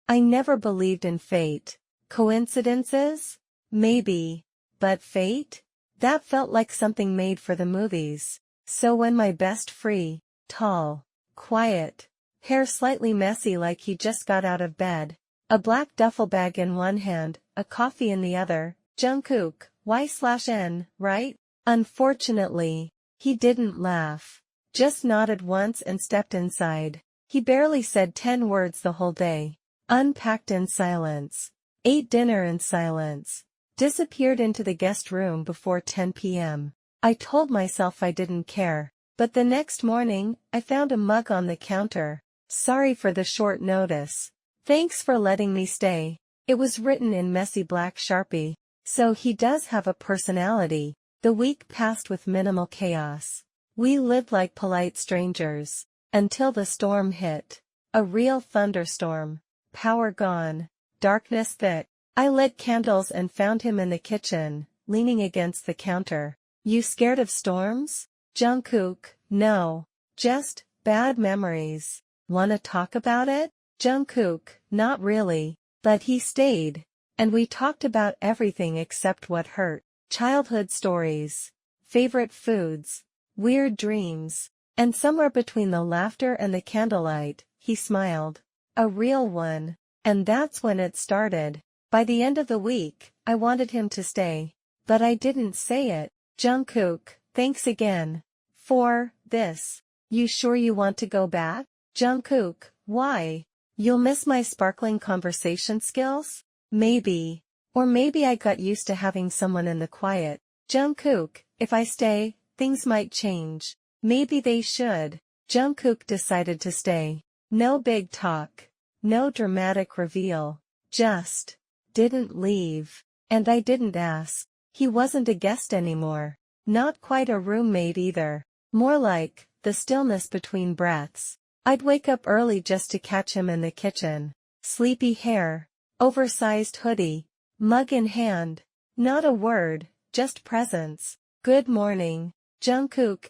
I never believed in fate. Coincidences? Maybe. But fate? That felt like something made for the movies. So when my best free, tall, quiet, hair slightly messy like he just got out of bed, a black duffel bag in one hand, a coffee in the other, Jungkook, Y/N, right? Unfortunately, he didn't laugh. Just nodded once and stepped inside. He barely said 10 words the whole day. Unpacked in silence. Ate dinner in silence. Disappeared into the guest room before 10 p.m. I told myself I didn't care. But the next morning, I found a mug on the counter. Sorry for the short notice. Thanks for letting me stay. It was written in messy black Sharpie. So he does have a personality. The week passed with minimal chaos. We lived like polite strangers. Until the storm hit. A real thunderstorm. Power gone. Darkness thick. I lit candles and found him in the kitchen, leaning against the counter. You scared of storms? Jungkook, no. Just, bad memories. Wanna talk about it? Jungkook, not really. But he stayed. And we talked about everything except what hurt. Childhood stories. Favorite foods. Weird dreams. And somewhere between the laughter and the candlelight, he smiled. A real one. And that's when it started. By the end of the week, I wanted him to stay. But I didn't say it. Jungkook, thanks again. For this. You sure you want to go back? Jungkook, why? You'll miss my sparkling conversation skills? Maybe. Or maybe I got used to having someone in the quiet. Jungkook, if I stay, things might change. Maybe they should. Jungkook decided to stay. No big talk. No dramatic reveal. Just didn't leave. And I didn't ask. He wasn't a guest anymore. Not quite a roommate either. More like the stillness between breaths. I'd wake up early just to catch him in the kitchen. Sleepy hair. Oversized hoodie. Mug in hand. Not a word, just presence. Good morning. Jungkook,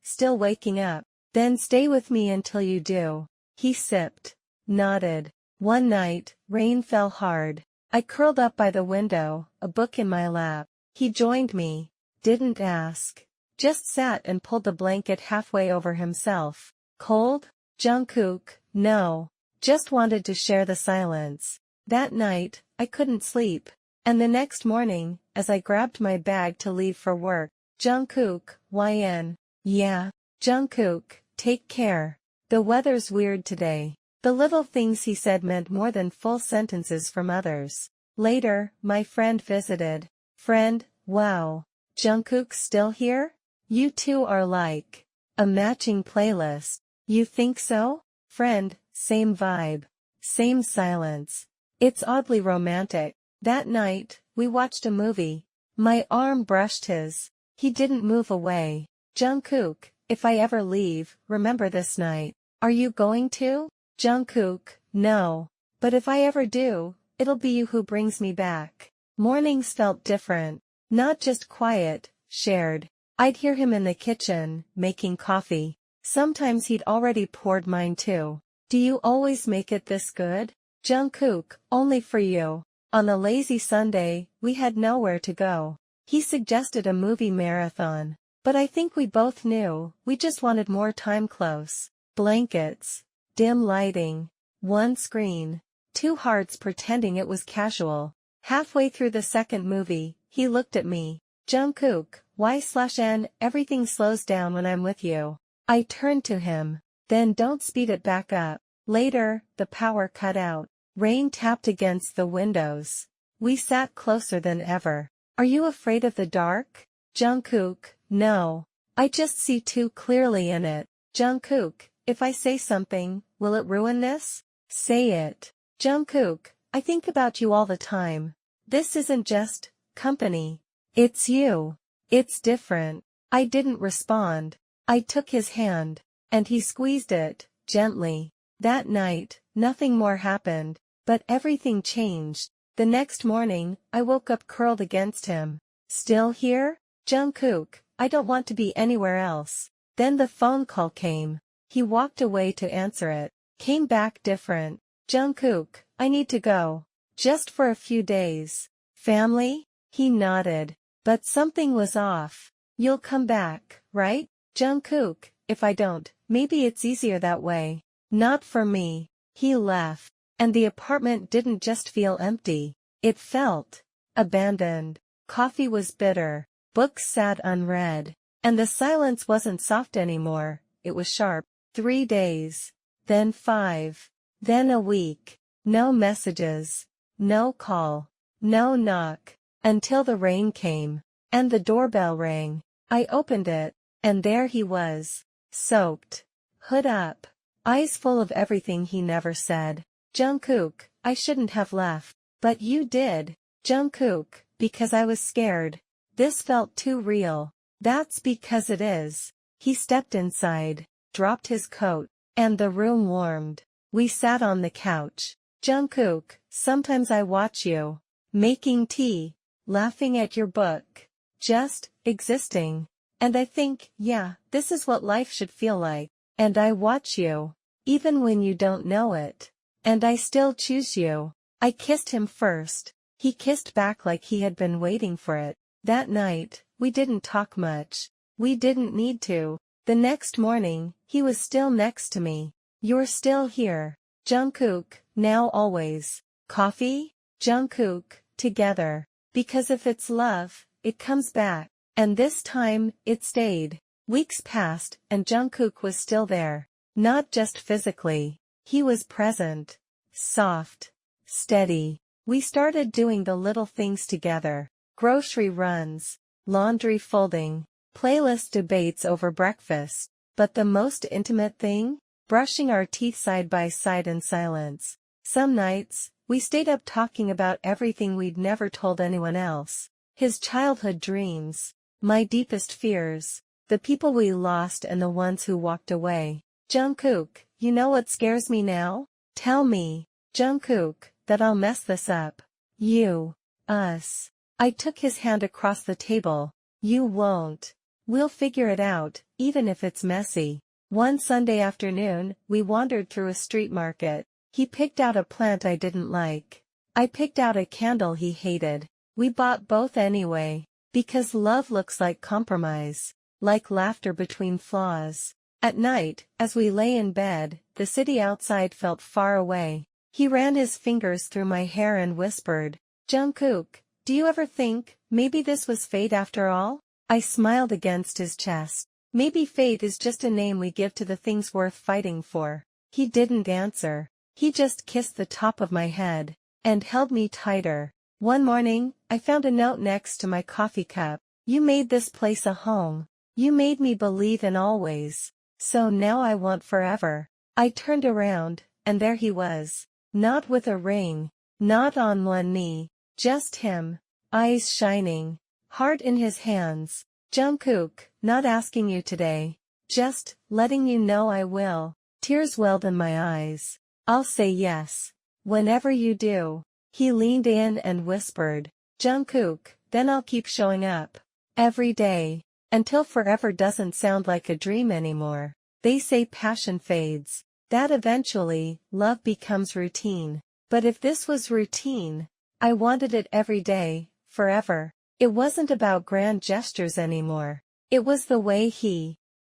still waking up. Then stay with me until you do. He sipped. Nodded. One night, rain fell hard. I curled up by the window, a book in my lap. He joined me. Didn't ask. Just sat and pulled the blanket halfway over himself. Cold? Jungkook, no. Just wanted to share the silence. That night, I couldn't sleep. And the next morning, as I grabbed my bag to leave for work, Jungkook, YN. Yeah. Jungkook, take care. The weather's weird today. The little things he said meant more than full sentences from others. Later, my friend visited. Friend, wow. Jungkook's still here? You two are like a matching playlist. You think so? Friend, same vibe. Same silence. It's oddly romantic. That night, we watched a movie. My arm brushed his. He didn't move away. Jungkook, if I ever leave, remember this night. Are you going to? Jungkook, no. But if I ever do, it'll be you who brings me back. Mornings felt different. Not just quiet, shared. I'd hear him in the kitchen, making coffee. Sometimes he'd already poured mine too. Do you always make it this good? Jungkook, only for you. On a lazy Sunday, we had nowhere to go. He suggested a movie marathon. But I think we both knew, we just wanted more time close. Blankets. Dim lighting. One screen. Two hearts pretending it was casual. Halfway through the second movie, he looked at me. Jungkook, Y/N, everything slows down when I'm with you. I turned to him. Then don't speed it back up. Later, the power cut out. Rain tapped against the windows. We sat closer than ever. Are you afraid of the dark? Jungkook, no. I just see too clearly in it. Jungkook, if I say something, will it ruin this? Say it. Jungkook, I think about you all the time. This isn't just company. It's you. It's different. I didn't respond. I took his hand. And he squeezed it, gently. That night, nothing more happened. But everything changed. The next morning, I woke up curled against him. Still here? Jungkook, I don't want to be anywhere else. Then the phone call came. He walked away to answer it. Came back different. Jungkook, I need to go. Just for a few days. Family? He nodded. But something was off. You'll come back, right? Jungkook, if I don't, maybe it's easier that way. Not for me. He left. And the apartment didn't just feel empty. It felt abandoned. Coffee was bitter. Books sat unread. And the silence wasn't soft anymore, it was sharp. 3 days. Then 5. Then a week. No messages. No call. No knock. Until the rain came. And the doorbell rang. I opened it. And there he was. Soaked. Hood up. Eyes full of everything he never said. Jungkook, I shouldn't have left. But you did. Jungkook, because I was scared. This felt too real. That's because it is. He stepped inside, dropped his coat, and the room warmed. We sat on the couch. Jungkook, sometimes I watch you. Making tea. Laughing at your book. Just existing. And I think, yeah, this is what life should feel like. And I watch you. Even when you don't know it. And I still choose you. I kissed him first. He kissed back like he had been waiting for it. That night, we didn't talk much. We didn't need to. The next morning, he was still next to me. You're still here. Jungkook, now always. Coffee? Jungkook, together. Because if it's love, it comes back. And this time, it stayed. Weeks passed, and Jungkook was still there. Not just physically. He was present. Soft. Steady. We started doing the little things together. Grocery runs. Laundry folding. Playlist debates over breakfast. But the most intimate thing? Brushing our teeth side by side in silence. Some nights, we stayed up talking about everything we'd never told anyone else. His childhood dreams. My deepest fears. The people we lost and the ones who walked away. Jungkook, you know what scares me now? Tell me, Jungkook, that I'll mess this up. You. Us. I took his hand across the table. You won't. We'll figure it out, even if it's messy. One Sunday afternoon, we wandered through a street market. He picked out a plant I didn't like. I picked out a candle he hated. We bought both anyway. Because love looks like compromise. Like laughter between flaws. At night, as we lay in bed, the city outside felt far away. He ran his fingers through my hair and whispered, Jungkook, do you ever think, maybe this was fate after all? I smiled against his chest. Maybe fate is just a name we give to the things worth fighting for. He didn't answer. He just kissed the top of my head. And held me tighter. One morning, I found a note next to my coffee cup. You made this place a home. You made me believe in always. So now I want forever. I turned around, and there he was. Not with a ring. Not on one knee. Just him. Eyes shining. Heart in his hands. Jungkook, not asking you today. Just letting you know I will. Tears welled in my eyes. I'll say yes. Whenever you do. He leaned in and whispered. Jungkook, then I'll keep showing up. Every day. Until forever doesn't sound like a dream anymore. They say passion fades. That eventually, love becomes routine. But if this was routine, I wanted it every day, forever. It wasn't about grand gestures anymore. It was the way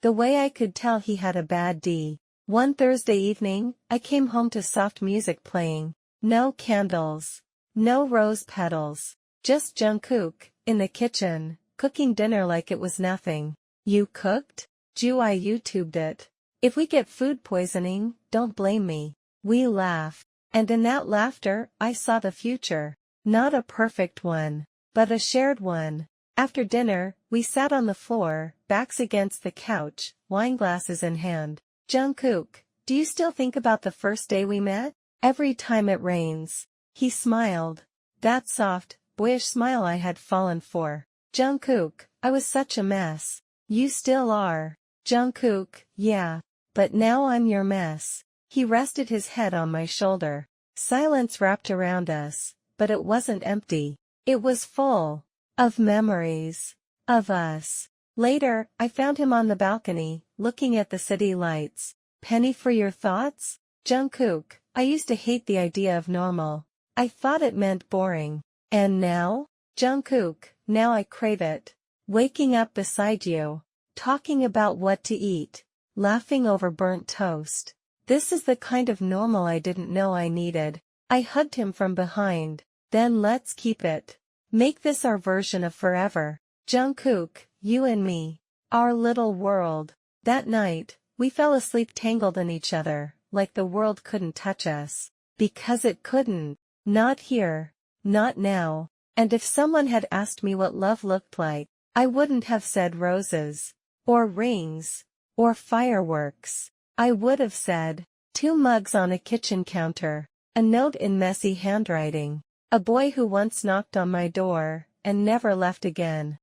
I could tell he had a bad day. One Thursday evening, I came home to soft music playing. No candles. No rose petals. Just Jungkook, in the kitchen, cooking dinner like it was nothing. You cooked? I YouTubed it. If we get food poisoning, don't blame me. We laughed. And in that laughter, I saw the future. Not a perfect one, but a shared one. After dinner, we sat on the floor, backs against the couch, wineglasses in hand. Jungkook, do you still think about the first day we met? Every time it rains. He smiled. That soft, boyish smile I had fallen for. Jungkook, I was such a mess. You still are. Jungkook, yeah. But now I'm your mess. He rested his head on my shoulder. Silence wrapped around us, but it wasn't empty. It was full. Of memories. Of us. Later, I found him on the balcony, looking at the city lights. Penny for your thoughts? Jungkook, I used to hate the idea of normal. I thought it meant boring. And now? Jungkook, now I crave it. Waking up beside you. Talking about what to eat. Laughing over burnt toast. This is the kind of normal I didn't know I needed. I hugged him from behind. Then let's keep it. Make this our version of forever. Jungkook, you and me. Our little world. That night, we fell asleep tangled in each other, like the world couldn't touch us. Because it couldn't. Not here. Not now. And if someone had asked me what love looked like, I wouldn't have said roses. Or rings. Or fireworks. I would have said, 2 mugs on a kitchen counter. A note in messy handwriting. A boy who once knocked on my door, and never left again.